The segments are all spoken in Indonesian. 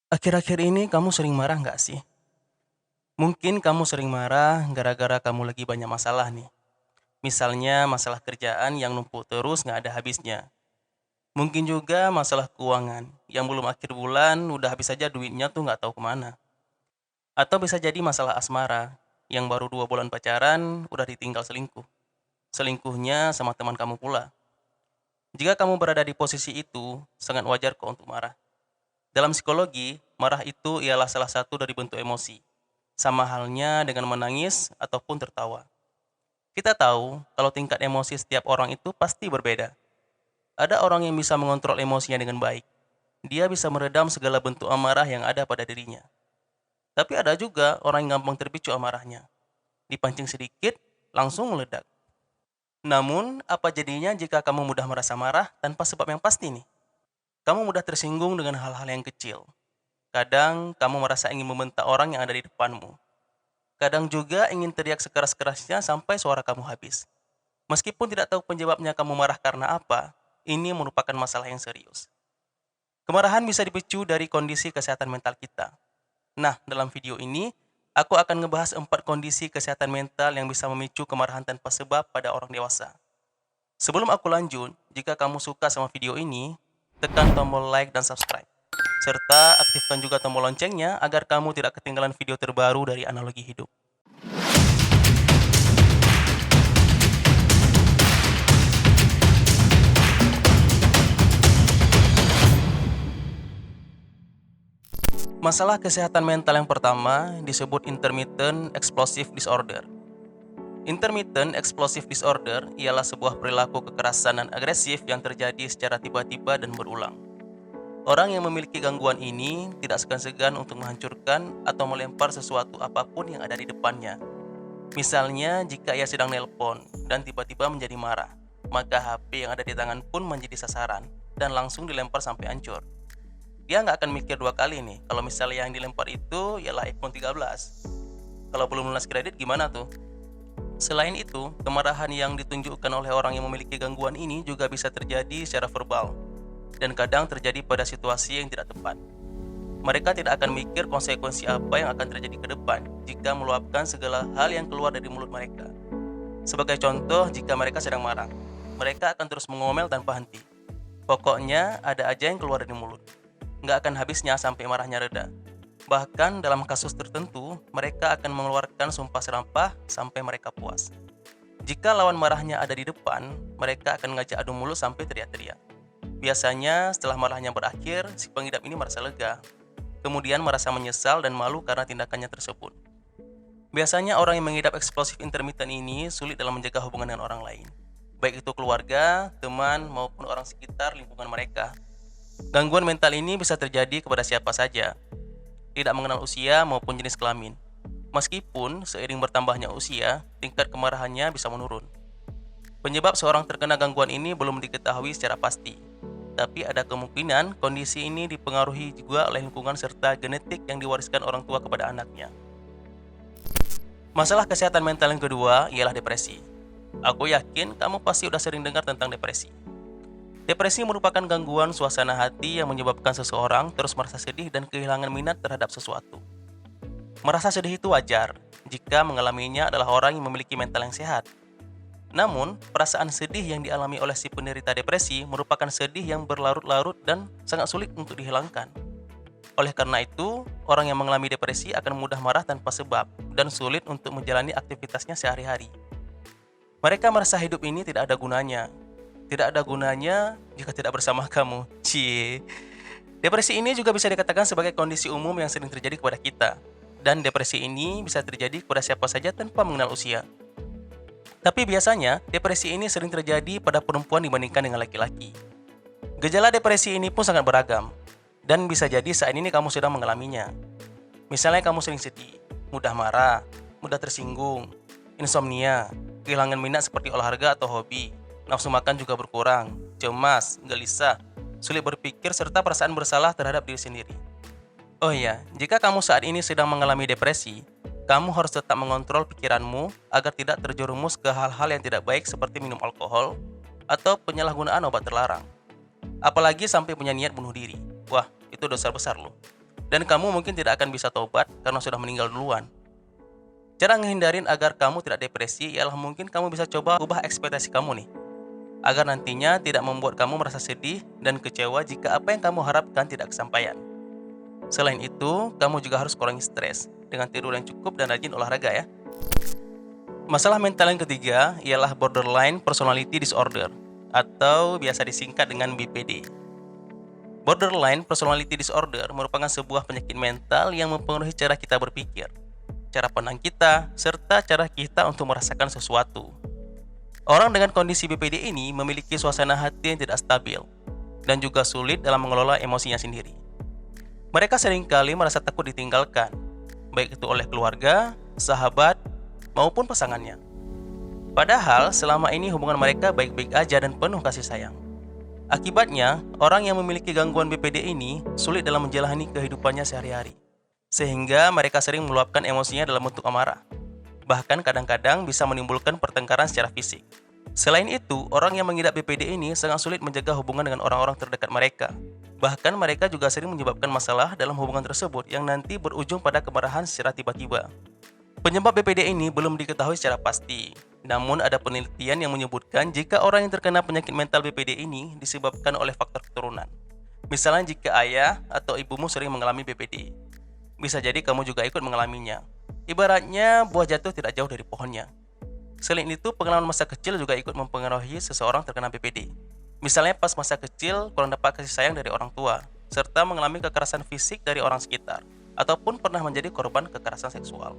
Akhir-akhir ini kamu sering marah nggak sih? Mungkin kamu sering marah gara-gara kamu lagi banyak masalah nih. Misalnya masalah kerjaan yang numpuk terus nggak ada habisnya. Mungkin juga masalah keuangan yang belum akhir bulan udah habis aja duitnya tuh nggak tahu kemana. Atau bisa jadi masalah asmara yang baru 2 bulan pacaran udah ditinggal selingkuh. Selingkuhnya sama teman kamu pula. Jika kamu berada di posisi itu, sangat wajar kok untuk marah. Dalam psikologi, marah itu ialah salah satu dari bentuk emosi. Sama halnya dengan menangis ataupun tertawa. Kita tahu kalau tingkat emosi setiap orang itu pasti berbeda. Ada orang yang bisa mengontrol emosinya dengan baik. Dia bisa meredam segala bentuk amarah yang ada pada dirinya. Tapi ada juga orang yang gampang terpicu amarahnya. Dipancing sedikit, langsung meledak. Namun, apa jadinya jika kamu mudah merasa marah tanpa sebab yang pasti nih? Kamu mudah tersinggung dengan hal-hal yang kecil. Kadang, kamu merasa ingin membentak orang yang ada di depanmu. Kadang juga ingin teriak sekeras-kerasnya sampai suara kamu habis. Meskipun tidak tahu penyebabnya kamu marah karena apa, ini merupakan masalah yang serius. Kemarahan bisa dipicu dari kondisi kesehatan mental kita. Nah, dalam video ini, aku akan ngebahas 4 kondisi kesehatan mental yang bisa memicu kemarahan tanpa sebab pada orang dewasa. Sebelum aku lanjut, jika kamu suka sama video ini, tekan tombol like dan subscribe. Serta aktifkan juga tombol loncengnya agar kamu tidak ketinggalan video terbaru dari Analogi Hidup. Masalah kesehatan mental yang pertama disebut intermittent explosive disorder. Intermittent explosive disorder ialah sebuah perilaku kekerasan dan agresif yang terjadi secara tiba-tiba dan berulang. Orang yang memiliki gangguan ini tidak segan-segan untuk menghancurkan atau melempar sesuatu apapun yang ada di depannya. Misalnya, jika ia sedang nelpon dan tiba-tiba menjadi marah, maka HP yang ada di tangan pun menjadi sasaran dan langsung dilempar sampai hancur. Dia nggak akan mikir 2 kali nih, kalau misalnya yang dilempar itu ialah iPhone 13. Kalau belum lunas kredit gimana tuh? Selain itu, kemarahan yang ditunjukkan oleh orang yang memiliki gangguan ini juga bisa terjadi secara verbal, dan kadang terjadi pada situasi yang tidak tepat. Mereka tidak akan mikir konsekuensi apa yang akan terjadi ke depan jika meluapkan segala hal yang keluar dari mulut mereka. Sebagai contoh, jika mereka sedang marah, mereka akan terus mengomel tanpa henti. Pokoknya ada aja yang keluar dari mulut. Nggak akan habisnya sampai marahnya reda. Bahkan dalam kasus tertentu, mereka akan mengeluarkan sumpah serapah sampai mereka puas. Jika lawan marahnya ada di depan, mereka akan ngajak adu mulut sampai teriak-teriak. Biasanya setelah marahnya berakhir, si pengidap ini merasa lega. Kemudian merasa menyesal dan malu karena tindakannya tersebut. Biasanya orang yang mengidap eksplosif intermittent ini sulit dalam menjaga hubungan dengan orang lain. Baik itu keluarga, teman, maupun orang sekitar lingkungan mereka. Gangguan mental ini bisa terjadi kepada siapa saja, tidak mengenal usia maupun jenis kelamin. Meskipun seiring bertambahnya usia, tingkat kemarahannya bisa menurun. Penyebab seorang terkena gangguan ini belum diketahui secara pasti, tapi ada kemungkinan kondisi ini dipengaruhi juga oleh lingkungan serta genetik yang diwariskan orang tua kepada anaknya. Masalah kesehatan mental yang kedua ialah depresi. Aku yakin kamu pasti udah sering dengar tentang depresi. Depresi merupakan gangguan suasana hati yang menyebabkan seseorang terus merasa sedih dan kehilangan minat terhadap sesuatu. Merasa sedih itu wajar jika mengalaminya adalah orang yang memiliki mental yang sehat. Namun, perasaan sedih yang dialami oleh si penderita depresi merupakan sedih yang berlarut-larut dan sangat sulit untuk dihilangkan. Oleh karena itu, orang yang mengalami depresi akan mudah marah tanpa sebab dan sulit untuk menjalani aktivitasnya sehari-hari. Mereka merasa hidup ini tidak ada gunanya. Tidak ada gunanya jika tidak bersama kamu. Cie. Depresi ini juga bisa dikatakan sebagai kondisi umum yang sering terjadi kepada kita. Dan depresi ini bisa terjadi kepada siapa saja tanpa mengenal usia. Tapi biasanya, depresi ini sering terjadi pada perempuan dibandingkan dengan laki-laki. Gejala depresi ini pun sangat beragam. Dan bisa jadi saat ini kamu sedang mengalaminya. Misalnya kamu sering sedih, mudah marah, mudah tersinggung, insomnia, kehilangan minat seperti olahraga atau hobi, nafsu makan juga berkurang, cemas, gelisah, sulit berpikir, serta perasaan bersalah terhadap diri sendiri. Oh iya, jika kamu saat ini sedang mengalami depresi, kamu harus tetap mengontrol pikiranmu agar tidak terjerumus ke hal-hal yang tidak baik seperti minum alkohol atau penyalahgunaan obat terlarang. Apalagi sampai punya niat bunuh diri. Wah, itu dosa besar loh. dan kamu mungkin tidak akan bisa tobat karena sudah meninggal duluan. Cara ngehindarin agar kamu tidak depresi ialah mungkin kamu bisa coba ubah ekspektasi kamu nih, agar nantinya tidak membuat kamu merasa sedih dan kecewa jika apa yang kamu harapkan tidak kesampaian. Selain itu, kamu juga harus kurangi stres dengan tidur yang cukup dan rajin olahraga ya. Masalah mental yang ketiga ialah borderline personality disorder atau biasa disingkat dengan BPD. Borderline personality disorder merupakan sebuah penyakit mental yang mempengaruhi cara kita berpikir, cara pandang kita, serta cara kita untuk merasakan sesuatu. Orang dengan kondisi BPD ini memiliki suasana hati yang tidak stabil dan juga sulit dalam mengelola emosinya sendiri. Mereka seringkali merasa takut ditinggalkan, baik itu oleh keluarga, sahabat, maupun pasangannya. Padahal selama ini hubungan mereka baik-baik aja dan penuh kasih sayang. Akibatnya, orang yang memiliki gangguan BPD ini sulit dalam menjalani kehidupannya sehari-hari, sehingga mereka sering meluapkan emosinya dalam bentuk amarah. Bahkan kadang-kadang bisa menimbulkan pertengkaran secara fisik. Selain itu, orang yang mengidap BPD ini sangat sulit menjaga hubungan dengan orang-orang terdekat mereka. Bahkan mereka juga sering menyebabkan masalah dalam hubungan tersebut yang nanti berujung pada kemarahan secara tiba-tiba. Penyebab BPD ini belum diketahui secara pasti. Namun ada penelitian yang menyebutkan jika orang yang terkena penyakit mental BPD ini disebabkan oleh faktor keturunan. Misalnya jika ayah atau ibumu sering mengalami BPD, bisa jadi kamu juga ikut mengalaminya. Ibaratnya buah jatuh tidak jauh dari pohonnya. Selain itu, pengalaman masa kecil juga ikut mempengaruhi seseorang terkena BPD. Misalnya pas masa kecil kurang dapat kasih sayang dari orang tua, serta mengalami kekerasan fisik dari orang sekitar, ataupun pernah menjadi korban kekerasan seksual.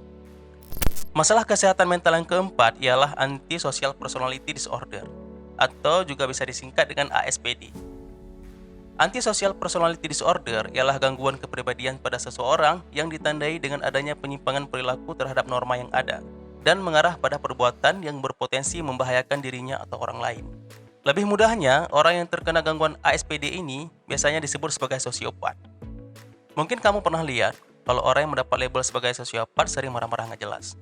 Masalah kesehatan mental yang keempat ialah antisocial personality disorder atau juga bisa disingkat dengan ASPD. Antisocial personality disorder ialah gangguan kepribadian pada seseorang yang ditandai dengan adanya penyimpangan perilaku terhadap norma yang ada dan mengarah pada perbuatan yang berpotensi membahayakan dirinya atau orang lain. Lebih mudahnya, orang yang terkena gangguan ASPD ini biasanya disebut sebagai sosiopat. Mungkin kamu pernah lihat kalau orang yang mendapat label sebagai sosiopat sering marah-marah nggak jelas.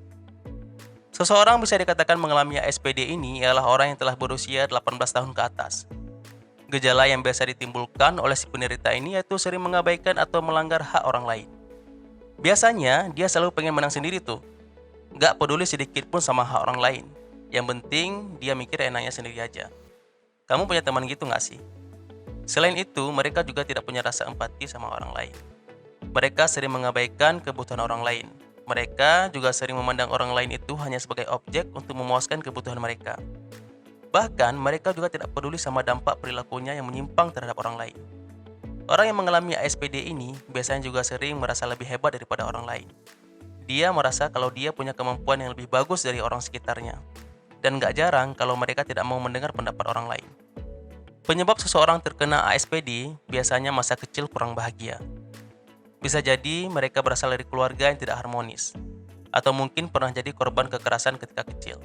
Seseorang bisa dikatakan mengalami ASPD ini ialah orang yang telah berusia 18 tahun ke atas. Gejala yang biasa ditimbulkan oleh si penderita ini yaitu sering mengabaikan atau melanggar hak orang lain. Biasanya, dia selalu pengen menang sendiri tuh. Gak peduli sedikit pun sama hak orang lain. Yang penting, dia mikir enaknya sendiri aja. Kamu punya teman gitu gak sih? Selain itu, mereka juga tidak punya rasa empati sama orang lain. Mereka sering mengabaikan kebutuhan orang lain. Mereka juga sering memandang orang lain itu hanya sebagai objek untuk memuaskan kebutuhan mereka. Bahkan, mereka juga tidak peduli sama dampak perilakunya yang menyimpang terhadap orang lain. Orang yang mengalami ASPD ini biasanya juga sering merasa lebih hebat daripada orang lain. Dia merasa kalau dia punya kemampuan yang lebih bagus dari orang sekitarnya. Dan gak jarang kalau mereka tidak mau mendengar pendapat orang lain. Penyebab seseorang terkena ASPD biasanya masa kecil kurang bahagia. Bisa jadi mereka berasal dari keluarga yang tidak harmonis, atau mungkin pernah jadi korban kekerasan ketika kecil,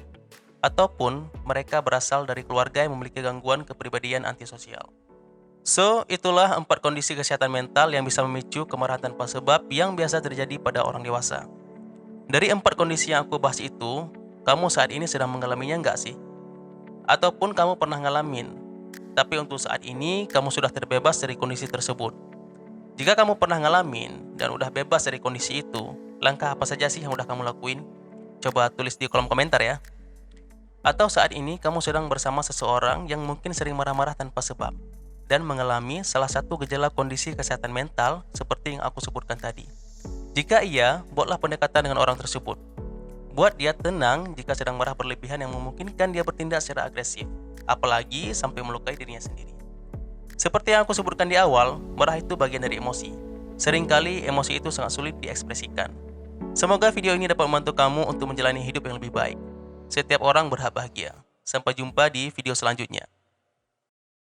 ataupun mereka berasal dari keluarga yang memiliki gangguan kepribadian antisosial. So, itulah 4 kondisi kesehatan mental yang bisa memicu kemarahan tanpa sebab yang biasa terjadi pada orang dewasa. Dari 4 kondisi yang aku bahas itu, kamu saat ini sedang mengalaminya nggak sih? Ataupun kamu pernah ngalamin, tapi untuk saat ini kamu sudah terbebas dari kondisi tersebut. Jika kamu pernah ngalamin dan udah bebas dari kondisi itu, langkah apa saja sih yang udah kamu lakuin? Coba tulis di kolom komentar ya. Atau saat ini kamu sedang bersama seseorang yang mungkin sering marah-marah tanpa sebab dan mengalami salah satu gejala kondisi kesehatan mental seperti yang aku sebutkan tadi. Jika iya, buatlah pendekatan dengan orang tersebut. Buat dia tenang jika sedang marah berlebihan yang memungkinkan dia bertindak secara agresif, apalagi sampai melukai dirinya sendiri. Seperti yang aku sebutkan di awal, marah itu bagian dari emosi. Seringkali emosi itu sangat sulit diekspresikan. Semoga video ini dapat membantu kamu untuk menjalani hidup yang lebih baik. Setiap orang berhak bahagia. Sampai jumpa di video selanjutnya.